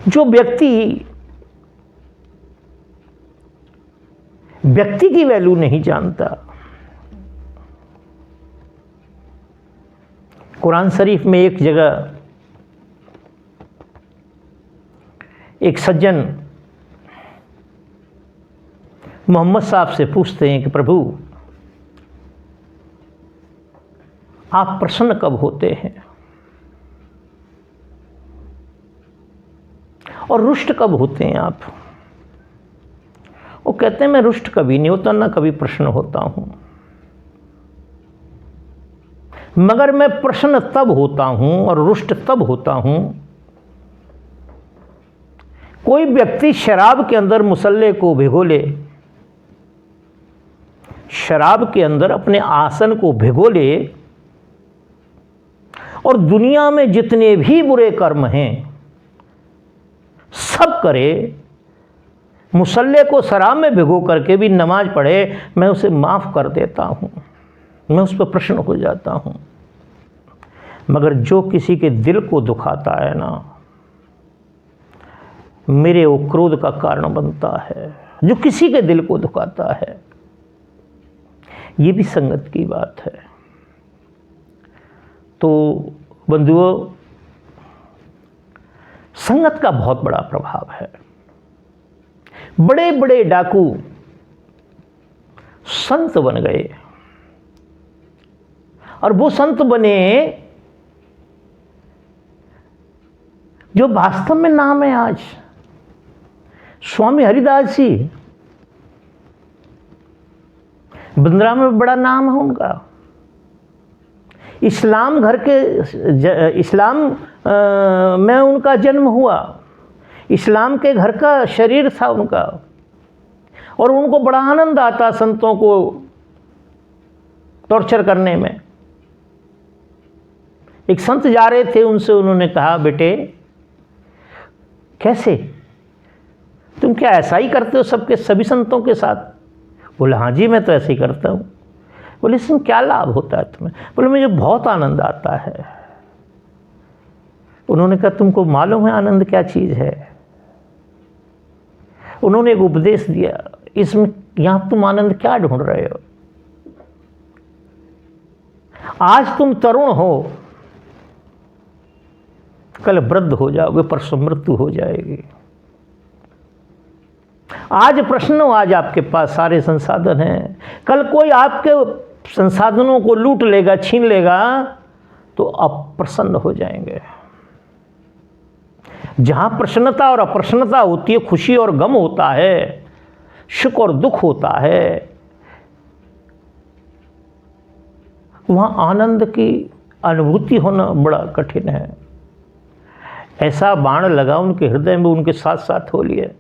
जो व्यक्ति की वैल्यू नहीं जानता। कुरान शरीफ में एक जगह एक सज्जन मोहम्मद साहब से पूछते हैं कि प्रभु, आप प्रसन्न कब होते हैं और रुष्ट कब होते हैं आप? वो कहते हैं मैं रुष्ट कभी नहीं होता, ना कभी प्रसन्न होता हूं, मगर मैं प्रसन्न तब होता हूं और रुष्ट तब होता हूं, कोई व्यक्ति शराब के अंदर मुसल्ले को भिगो ले, शराब के अंदर अपने आसन को भिगो ले और दुनिया में जितने भी बुरे कर्म हैं सब करे, मुसल्ले को शराब में भिगो करके भी नमाज पढ़े, मैं उसे माफ़ कर देता हूँ, मैं उस पर प्रसन्न हो जाता हूँ। मगर जो किसी के दिल को दुखाता है ना, मेरे वो क्रोध का कारण बनता है। जो किसी के दिल को दुखाता है, ये भी संगत की बात है। तो बंधुओं, संगत का बहुत बड़ा प्रभाव है। बड़े बड़े डाकू संत बन गए, और वो संत बने जो वास्तव में नाम है आज स्वामी हरिदास जी। बंदरा में बड़ा नाम है उनका। इस्लाम घर के इस्लाम में उनका जन्म हुआ, इस्लाम के घर का शरीर था उनका, और उनको बड़ा आनंद आता संतों को टॉर्चर करने में। एक संत जा रहे थे, उनसे उन्होंने कहा, बेटे कैसे तुम क्या ऐसा ही करते हो सबके सभी संतों के साथ? बोले हाँ जी, मैं तो ऐसे ही करता हूँ। बोले इसमें क्या लाभ होता है तुम्हें? बोले मुझे बहुत आनंद आता है। उन्होंने कहा तुमको मालूम है आनंद क्या चीज़ है? उन्होंने एक उपदेश दिया, इसमें यहाँ तुम आनंद क्या ढूंढ रहे हो? आज तुम तरुण हो, कल वृद्ध हो जाओगे, परसों मृत्यु हो जाएगी। आज प्रश्न हो, आज आपके पास सारे संसाधन हैं, कल कोई आपके संसाधनों को लूट लेगा, छीन लेगा, तो आप प्रसन्न हो जाएंगे। जहां प्रसन्नता और अप्रसन्नता होती है, खुशी और गम होता है, सुख और दुख होता है, वहां आनंद की अनुभूति होना बड़ा कठिन है। ऐसा बाण लगा उनके हृदय में, उनके साथ साथ हो लिए।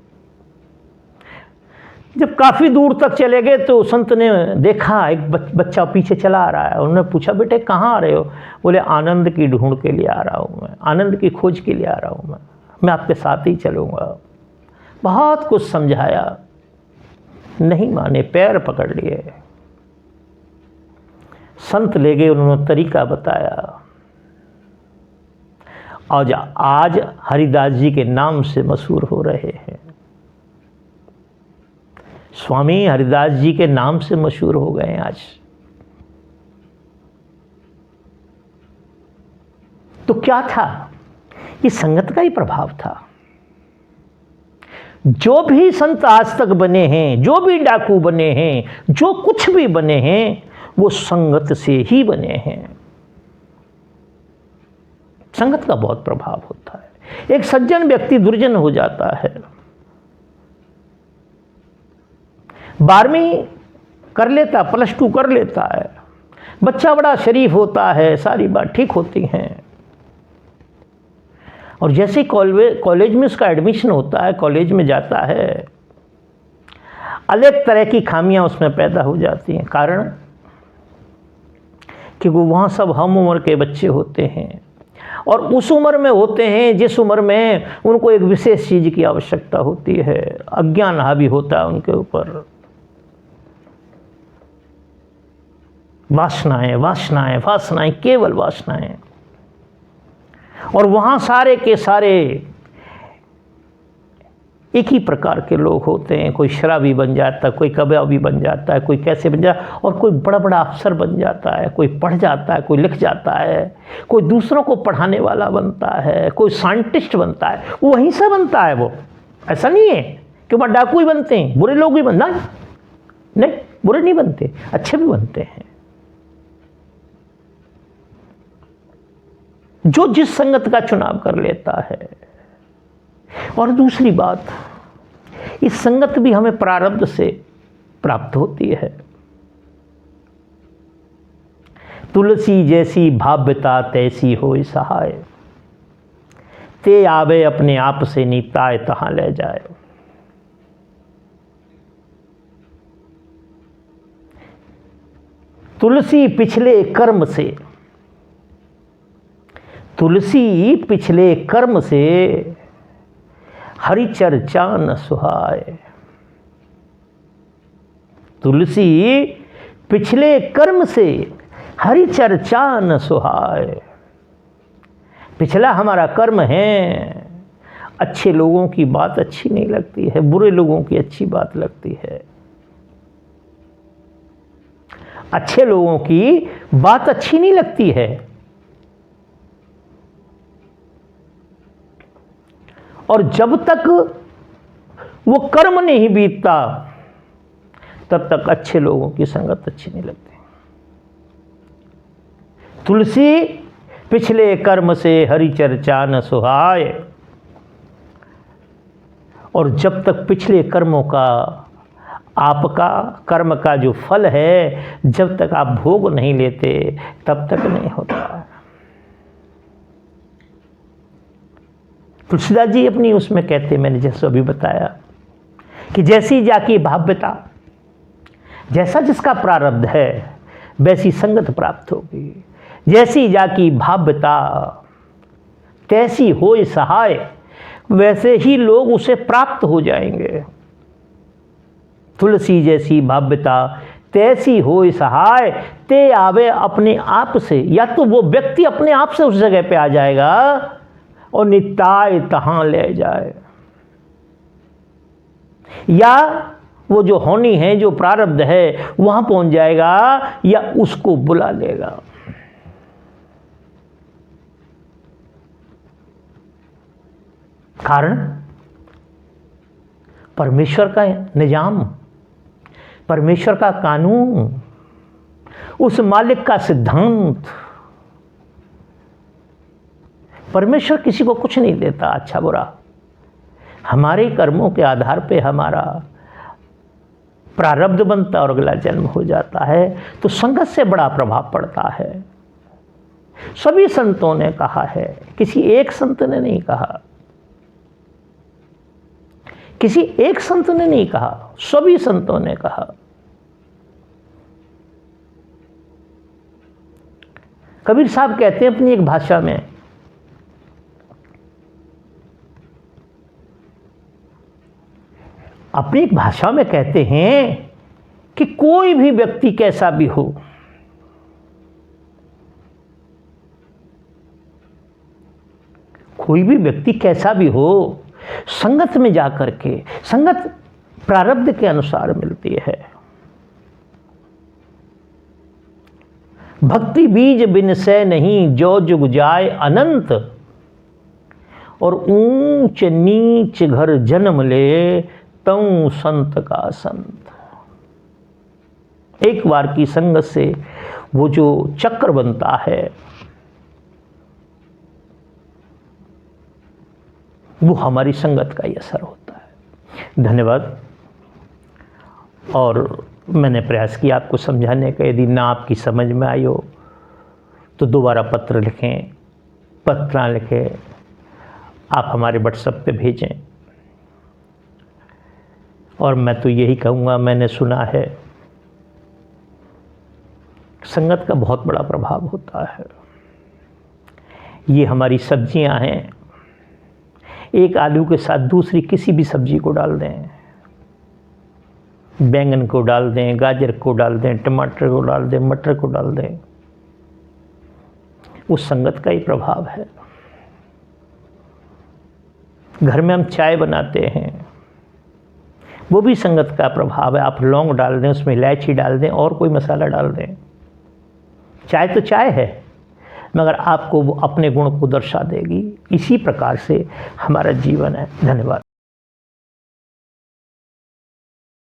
जब काफ़ी दूर तक चले गए तो संत ने देखा एक बच्चा पीछे चला आ रहा है। उन्होंने पूछा, बेटे कहाँ आ रहे हो? बोले आनंद की ढूंढ के लिए आ रहा हूँ मैं, आनंद की खोज के लिए आ रहा हूँ मैं आपके साथ ही चलूँगा। बहुत कुछ समझाया, नहीं माने, पैर पकड़ लिए। संत ले गए, उन्होंने तरीका बताया, और आज हरिदास जी के नाम से मशहूर हो रहे हैं। स्वामी हरिदास जी के नाम से मशहूर हो गए हैं आज। तो क्या था? ये संगत का ही प्रभाव था। जो भी संत आज तक बने हैं, जो भी डाकू बने हैं, जो कुछ भी बने हैं, वो संगत से ही बने हैं। संगत का बहुत प्रभाव होता है। एक सज्जन व्यक्ति दुर्जन हो जाता है, 12वीं कर लेता, +2 कर लेता है, बच्चा बड़ा शरीफ होता है, सारी बात ठीक होती हैं, और जैसे कॉलेज में उसका एडमिशन होता है, कॉलेज में जाता है, अलग तरह की खामियां उसमें पैदा हो जाती हैं। कारण कि वो वहाँ सब हम उम्र के बच्चे होते हैं, और उस उम्र में होते हैं जिस उम्र में उनको एक विशेष चीज़ की आवश्यकता होती है। अज्ञान हावी होता है उनके ऊपर, वासनाएं वासनाएं वासनाएं, केवल वासनाएं। और वहाँ सारे के सारे एक ही प्रकार के लोग होते हैं। कोई शराबी बन जाता है, कोई कबाबी बन जाता है, कोई कैसे बन जाता है, और कोई बड़ा बड़ा अफसर बन जाता है, कोई पढ़ जाता है, कोई लिख जाता है, कोई दूसरों को पढ़ाने वाला बनता है, कोई साइंटिस्ट बनता है। वो वहीं से बनता है। वो ऐसा नहीं है कि वह डाकू ही बनते हैं, बुरे लोग भी बनना नहीं, बुरे नहीं बनते, अच्छे भी बनते हैं। जो जिस संगत का चुनाव कर लेता है। और दूसरी बात, इस संगत भी हमें प्रारब्ध से प्राप्त होती है। तुलसी जैसी भाव्यता तैसी होय सहाय, ते आवे अपने आप से निपटाए तहां ले जाए। तुलसी पिछले कर्म से, तुलसी पिछले कर्म से हरि चर्चा न सुहाय। तुलसी पिछले कर्म से हरि चर्चा न सुहाय। पिछला हमारा कर्म है, अच्छे लोगों की बात अच्छी नहीं लगती है, बुरे लोगों की अच्छी बात लगती है। अच्छे लोगों की बात अच्छी नहीं लगती है, और जब तक वो कर्म नहीं बीतता तब तक अच्छे लोगों की संगत अच्छी नहीं लगती। तुलसी पिछले कर्म से हरि चर्चा न सुहाय। और जब तक पिछले कर्मों का, आपका कर्म का जो फल है, जब तक आप भोग नहीं लेते तब तक नहीं होता। तुलसीदास जी अपनी उसमें कहते, मैंने जैसे अभी बताया कि जैसी जाकी भाव्यता, जैसा जिसका प्रारब्ध है वैसी संगत प्राप्त होगी। जैसी जाकी भाव्यता तैसी होय सहाय, वैसे ही लोग उसे प्राप्त हो जाएंगे। तुलसी जैसी भाव्यता तैसी होय सहाय, ते आवे अपने आप से। या तो वो व्यक्ति अपने आप से उस जगह पे आ जाएगा और निताय तहां ले जाए, या वो जो होनी है, जो प्रारब्ध है, वहां पहुंच जाएगा, या उसको बुला लेगा। कारण परमेश्वर का निजाम, परमेश्वर का कानून, उस मालिक का सिद्धांत। परमेश्वर किसी को कुछ नहीं देता, अच्छा बुरा। हमारे कर्मों के आधार पे हमारा प्रारब्ध बनता और अगला जन्म हो जाता है। तो संगत से बड़ा प्रभाव पड़ता है। सभी संतों ने कहा है, किसी एक संत ने नहीं कहा, किसी एक संत ने नहीं कहा, सभी संतों ने कहा। कबीर साहब कहते हैं अपनी एक भाषा में, अपनी एक भाषा में कहते हैं कि कोई भी व्यक्ति कैसा भी हो, कोई भी व्यक्ति कैसा भी हो, संगत में जाकर के, संगत प्रारब्ध के अनुसार मिलती है। भक्ति बीज बिन से नहीं, जो जुग जाए अनंत। और ऊंच नीच घर जन्म ले, तऊ संत का संत। एक बार की संगत से वो जो चक्र बनता है, वो हमारी संगत का ही असर होता है। धन्यवाद। और मैंने प्रयास किया आपको समझाने का। यदि ना आपकी समझ में आई हो तो दोबारा पत्र लिखें, पत्र लिखें, आप हमारे व्हाट्सएप पे भेजें। और मैं तो यही कहूँगा, मैंने सुना है संगत का बहुत बड़ा प्रभाव होता है। ये हमारी सब्जियां हैं, एक आलू के साथ दूसरी किसी भी सब्जी को डाल दें, बैंगन को डाल दें, गाजर को डाल दें, टमाटर को डाल दें, मटर को डाल दें, उस संगत का ही प्रभाव है। घर में हम चाय बनाते हैं, वो भी संगत का प्रभाव है। आप लौंग डाल दें, उसमें इलायची डाल दें और कोई मसाला डाल दें। चाय तो चाय है, मगर आपको वो अपने गुण को दर्शा देगी। इसी प्रकार से हमारा जीवन है। धन्यवाद।